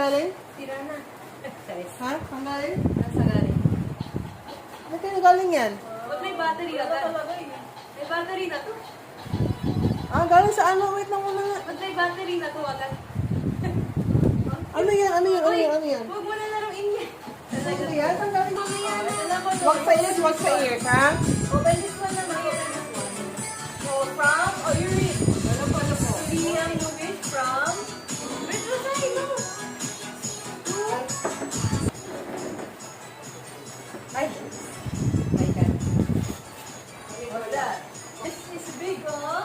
galing? Tira na. Ha? Saan galing? Nasa galing. Ba't kayo galing yan? Ba't may battery agad? May battery na to. Ah, galing sa ano? Wait lang muna nga. Ba't may battery na to agad? Ano yan? Ano yan? Ano yan? Ano yan? Huwag mo na laruin yan. Ano yan? Saan galing? Mamaya na. Alam mo, Wag sa ears, wag sa ears, ha? open this one na mamaya na. So, from, oh, you read. Ano po? Liam Lubis from, wait, basahin mo. Ay. My God. What's that? This is big, oh.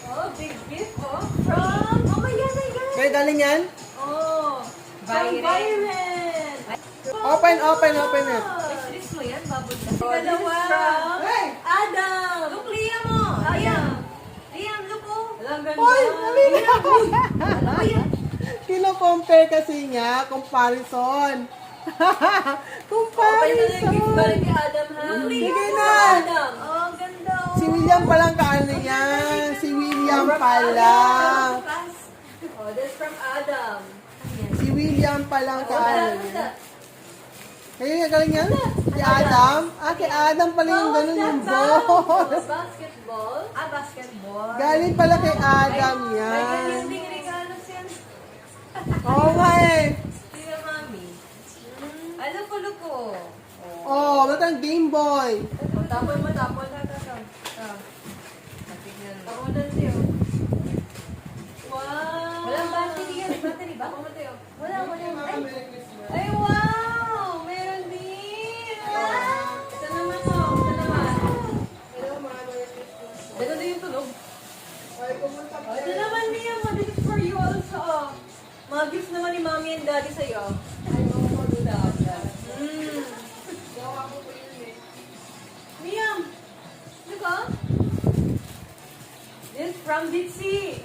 Oh, big gift, oh. From, oh my God, my God. Kaya galing yan? Oh. From Byron. Open it. Wish mo yan, babod na. Oh, this is Dalawa. from- Hey! Adam. Look, Liam, oh. Liam. Liam, look, oh. Alam ganda. Hoy! Dali na! Ano ba yan? Kino-compare kasi niya, comparison. Comparison. Balik kay Adam, ha? Sige na. Adam. Oh, ang ganda, oh. Si William palang kaano yan. Si William pala. Oh, that's from Adam. Si William palang kaano What's yan. that? Kaya nga galing yan? Si Adam? Ah, kay Adam pala yung ganun yung ball. Basketball? Ah, basketball. Galing pala kay Adam May yan. ganyan ding regalo siya. Oo nga eh. Sige, mami. Ano po, Luko? Oh, ba't ang Game Boy? Tapon mo, tapon. Tapon na siya. Wow! Walang battery yan. Battery ba? Wala. Ay, wow! Meron din! Wow! Ito naman, oh. Ito din yung tunog. Ito naman, Liam. This is for you also. Mga gifts naman ni Mommy and Daddy sa'yo. Liam! Ano ka? This from Ditsy.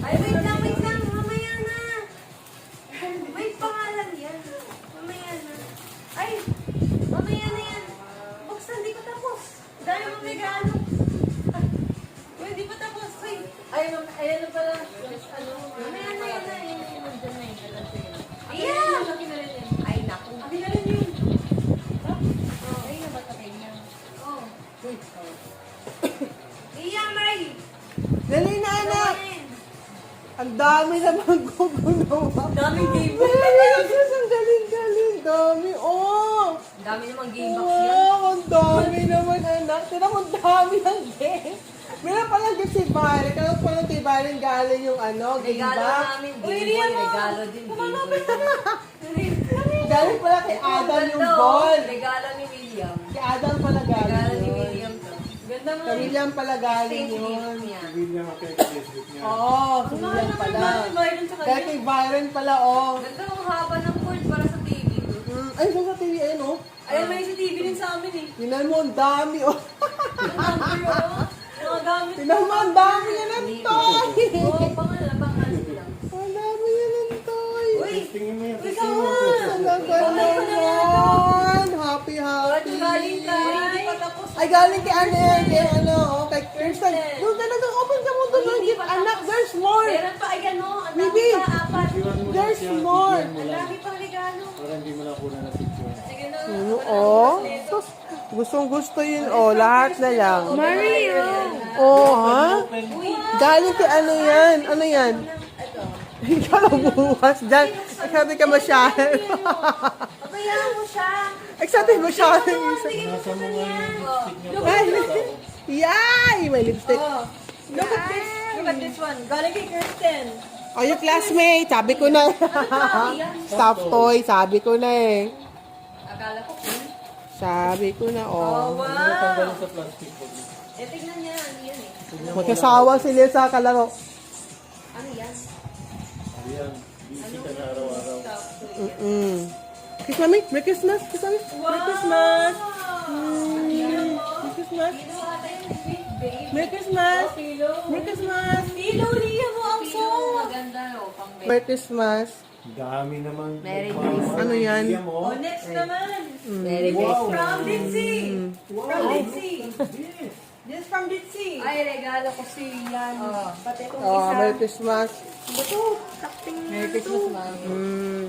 Ay, wait lang. Mamaya na. May pangalan yan. Mamaya na. Ay, mamaya na yan. Buksan, di pa tapos. Dahil mo regalo. Uy, di pa tapos. Uy. Ayan na pala. Mamaya na yan. Nandyan na yun. Ayan! Ay, naku. Akin na rin yun. Ay, nabatagay niya. Oh. Liam, Ray! Dali na, anak! Ang dami naman gugunawa. Daming game box. Ang galing. Dami, oh! Ang dami namang game box yan. Wow, ang dami naman, anak. Tira mo, ang dami ng game. Meron palang gift si Byron. Kaya palang kay Byron galing yung game Regalo box. namin, Game Boy. Regalo din, Game Boy. Galing pala kay Adam yung ball. Regalo ni William. Kay Adam pala Regalo galing ni yun. William to. Ganda mo. Kay William pala galing Same yun. gift niya. William ang kaya-Facebook niya. Oo, si William pala. Kaya kay Byron pala, oh. Ganda ang haba ng cord para sa TV. Ay, saan sa TV, ayun, oh. Ayun, may sa TV din sa amin eh. Tinan mo, ang dami, oh. Mga gamit. Tinan mo, ang dami yan ng toy. Oo, pangalan lang. Ang dami yan ng toy. Uy! Tingin mo yan. Uy, Tingin mo. Talaga naman. Happy, happy. Galing ka. Hindi pa tapos. Ay, galing kay kay Kirsten. Doon ka na doon, open ka mo doon. Hindi pa Anak, tapos. there's more. Meron pa, ayan o. Ang dami Bibi. pa, apat. Iwan mo lang There's siya. more. Iwan mo Ang lang. dami pang regalo. Para hindi mo na kunan na picture. Sige na. Oh, gustong gusto yun, oh, lahat na lang. Mario! Oh, ha? Uy! Galing kay ano yan? Ano yan? Ito. Ikaw lang bukas dyan. Excited ka masyado. Pabayaan mo siya. Excited masyado. Sige mo Nasa sa mo nga kanya. yung Oh. stick niya. Look Ay, at this. yay! May lipstick. Oh. Look at this. Look at this one. Galing kay Kirsten. Oh, yung classmate, sabi ko na. Stuff toy, sabi ko na eh. Akala ko cool. Sabi ko na, Oh, oh. wow. Tanggalin sa plastic po. Eh, tignan niya. Ano yan eh? Magkasawa sila sa kalaro. Ano yan? Ayan. Busy ka na araw-araw. Kiss mami, Merry Christmas, kiss mami. Wow! Merry Christmas. Merry Christmas. Pilo ata yung sweet babe. Merry Christmas. Pilo. Merry Christmas. Pilo, Liam mo ang song. Maganda o, pang babe. Merry Christmas. Dami naman. Merry Christmas. Ano yan? Oh, next naman. Merry Wow. From Ditsy. Wow. From Ditsy. Yes. This from Ditsy. Ay, regalo ko si Yan. Pati itong Oh, isa. Merry Christmas. Ito, sakting Merry Christmas, ma'am.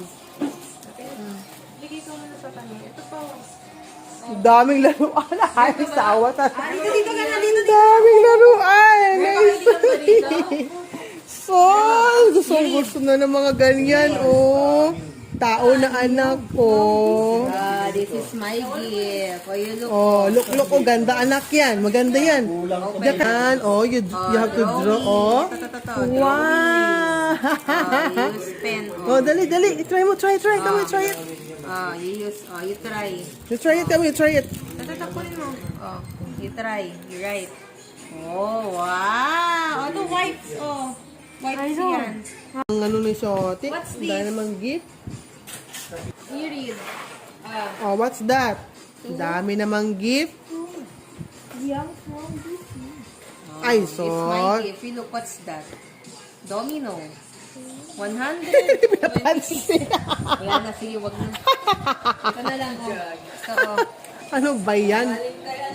Daming laruan. Ay, sawa sa... Dito ka na, dito. Daming laruan. Nice. Dito. So, gusto na ng mga ganyan, oh. Tao na anak ko. This is my gift. Oh, you look. Oh, look, oh, ganda anak yan. Maganda yan. Yan, oh, you have to draw, oh. Wow. Use pen. Oh, dali. Try mo, try. Come on, try it. You try. You try it, come on, try it. Tatapunin mo. Oh, you try. You write. Oh, wow. Ano, wipes. Oh, wipes yan. Ang ano ni Shoti. What's this? Dahil namang gift. You read. Oh, what's that? Dami namang gift. Ay, It's so. my gift. You look, what's that? Domino. 100. Pansin. Wala na, sige, wag na. Ito na lang, oh. Ito, oh. Ano ba yan? Ano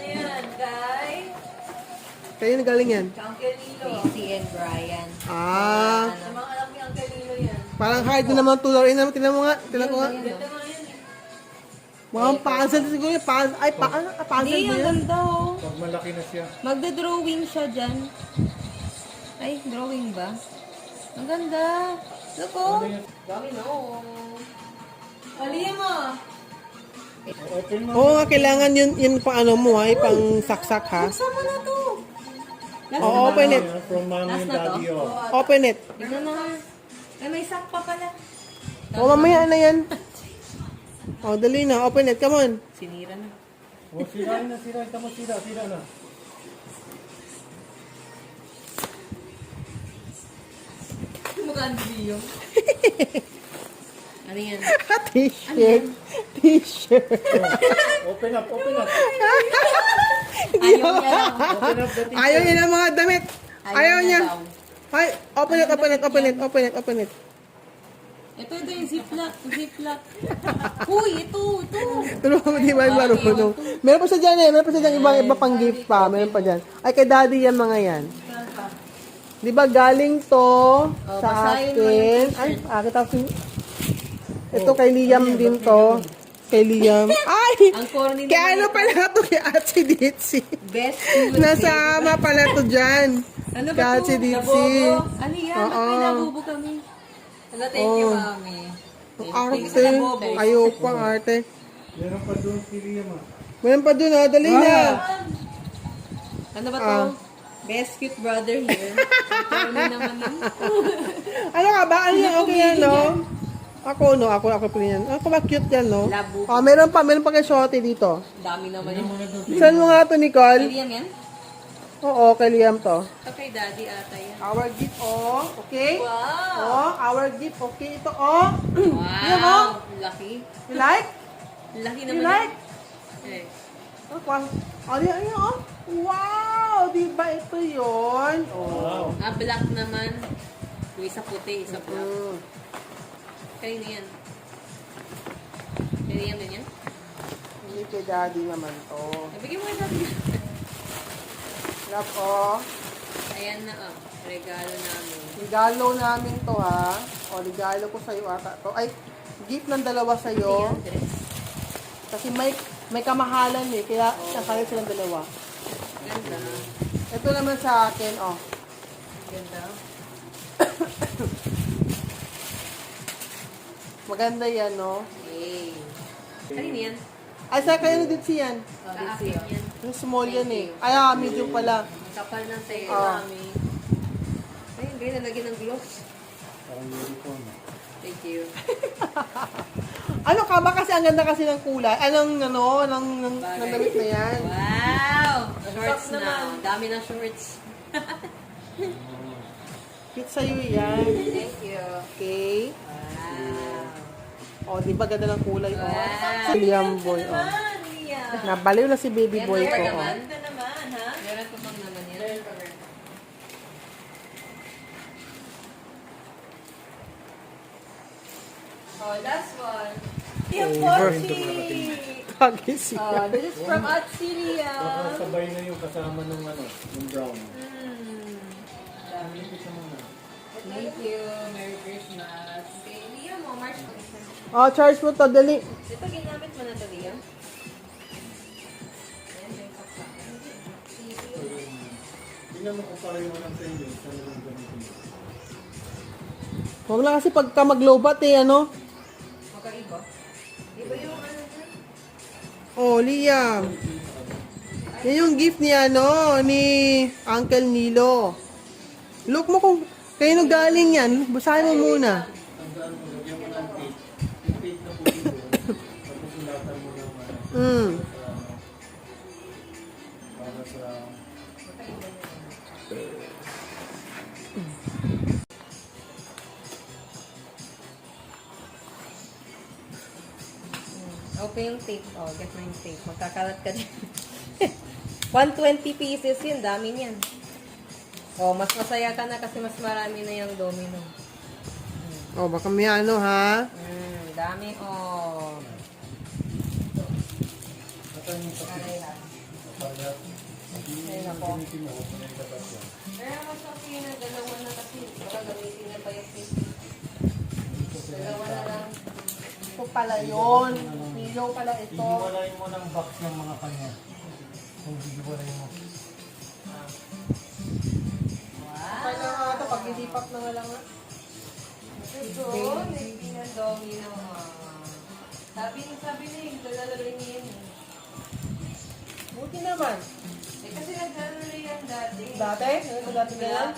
yan, guy? Kayo na galing yan? Uncle Lilo. Casey and Brian. Ah, Mga alam ni Uncle Lilo yan. parang hard na naman tuloy. Tinan mo nga. Tinan ko nga. Mga puzzle siguro yung puzzle. Ay, puzzle Hindi, ba ang yan? ganda, oh. Pag malaki na siya. Magda-drawing siya dyan. Ay, drawing ba? Ang ganda. Look, oh. Domino. Aliya mo. Open mo. Oo nga, kailangan yun pang ano mo ha, pang saksak ha. Buksan mo na to. Oo, open it. From mommy and Last na to? daddy, oh. Open it. Tignan na nga. Ay, may sack pa pala. O, mamaya na yan. O, dali na. Open it. Come on. Sinira na. Oh, sirain na. Tama, sira na. Mukha ang video. Ano yan? T-shirt. T-shirt. Open up. Ayaw niya lang. Open up the thing. Ayaw niya ng mga damit. Ayaw niya. daw. Ay, open it. Ito yung ziplock. Uy, ito. Tulungan mo, di ba yung marunong? Meron pa siya dyan eh. Meron pa siya dyan iba pang gift pa. Meron pa dyan. Ay, kay daddy yan mga yan. Di ba galing to sa basahin mo yung akin? Ay, kita ko. Ito kay Liam din to. Kay Liam. Ay! Ang corny Kaya naman ano pala to kay Ate Ditzy? Best food. Nasama pala to dyan. Ano Kay ba Ate ito? Ditzy. Ano yan? Oo. Ba't may nabubo kami? Ano, thank you, mami. Ang arte. Ayaw pa ang arte. Meron pa doon si Liam, ah. Meron pa dun ha. Dali na. Ano ba to? Best cute brother here. Ang corny naman yun. Ano ka ba? Ano yan? Okay yan, no? Ako pa yan. Ako ba cute yan, no? Labo. Ah, meron pa kay Shotty dito. Dami naman yun. Saan mo nga to, Nicole? William yan? Oo, kay Liam to. Ito kay daddy ata yan. Our gift, oh. Okay? Wow! Oh, our gift, okay. Ito, oh. Yan, oh. Wow! Laki. You like? Laki You naman like? yun. Eh. Oh, yan, oh. Wow! Di ba ito yun? Oh. Wow. Black naman. Yung isa puti, isa black. Mm. Kanino yan? Kanino yan din yan? Hindi kay daddy naman to. Nabigyan mo yung daddy. Love, oh. Ayan na, oh. Regalo namin. Regalo namin to, ha. O, regalo ko sa'yo ata to. Ay, gift ng dalawa sa'yo. Ayan, dress. Kasi may kamahalan eh. Kaya nakaya silang dalawa. Ganda. Ito naman sa akin, oh. Ganda. Maganda yan, no? Hey. Kanino yan? Ay, sa kayo na din siyan. Oh, this yan. Yung small yan eh. Thank Ay, medium pala. Ang kapal ng tayo Ah. namin. Ayun, ganyan nalagyan ng gloves. Parang uniform. Thank you. Ano ka ba? Kasi ang ganda kasi ng kulay. Anong damit na yan. Wow! Shorts na. Dami ng shorts. Cute sa'yo yan. Thank you. Okay. Wow. O, di ba ganda ng kulay? Oh. Wow. William boy, oh. Nabaliw na si baby boy ko, oh. Ganda naman, ha? Meron pa bang naman yan? Oh, last one. Yung Kagis Oh, this is from Baka Atsilia. sabay na yung kasama ng yung brown. Dami. Thank you. Merry Christmas. Okay, Liam, mo, March. Oh, charge mo to, dali. Ito, ginamit mo na ito, Liam? tignan mo kung pareho lang sa inyo. Talagang gamitin mo. Huwag lang kasi pagka maglobat eh, ano? Magkaiba. Iba yung ano dyan. Oh, Liam. Yan yung gift ni ano, ni Uncle Nilo. Look mo kung kayo galing yan. Basahin mo muna. Ang daan mo, lagyan mo ng tape. Yung tape na puti doon. Tapos sulatan mo ng Mm. para sa Open yung tape. Oh, get mo yung tape. Magkakalat ka dyan. 120 pieces yun. Dami niyan. Oh, mas masaya ka na kasi mas marami na yung domino. Oh, baka may ano ha. Dami. Oh. Saka yung sa Aray ha. kaya Ay, nako. gamitin mo kung may labas yan. Kaya mas okay na dalawa na kasi. Baka gamitin na pa yung tape. Dalawa na lang. Ito pala yun. Nilo pala ito. Hihiwalayin mo ng box ng mga kanya. Kung hihiwalayin mo. Okay na nga ito, pag ilipat na nga lang ha. Ito, hindi na domino. Sabi niya yung lalaro niya yan. Buti naman. Eh kasi naglalaro yan dati. Dati? Ano dati na yan?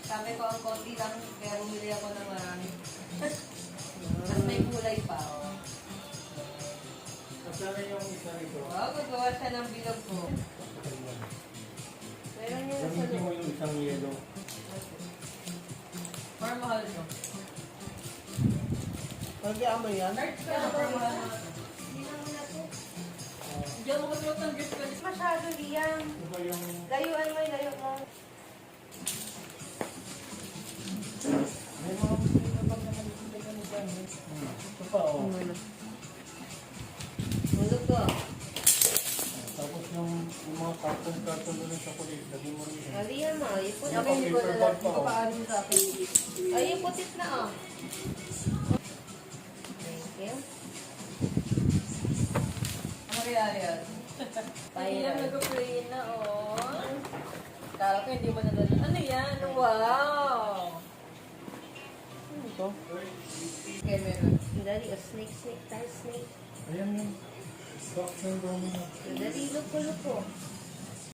Sabi ko ang konti lang, kaya bumili ako ng marami. Tapos may kulay pa. Oh. Kasama yung isa rito. Oh, gagawa siya ng bilog ko. Meron niya sa Gamitin mo loob. yung isang yellow. Or mahal no? Nagyaan mo yan? Kaya or mahal no? Hindi naman na po. Diyan mo kasi ng gift ko. Masyado Liam. Ito ba yung Layuan mo, layo mo. may mga gusto na bang nakalipin ka na dyan? Ito pa oh. Mulog ko. Tapos yung mga carton doon sa kulit. Lagyan mo rin yan. Liam mo, ipot. Yung paper bag pa oh. Ay, iputit na oh. Thank you. Ano kaya yan? Hindi lang nag-play na oh. Kala ko hindi mo nadala. Ano yan? Wow! Ano ito? Okay, meron. Dali, snake, tayo snake. Ayan yun. Box ng domino. Dali, luko.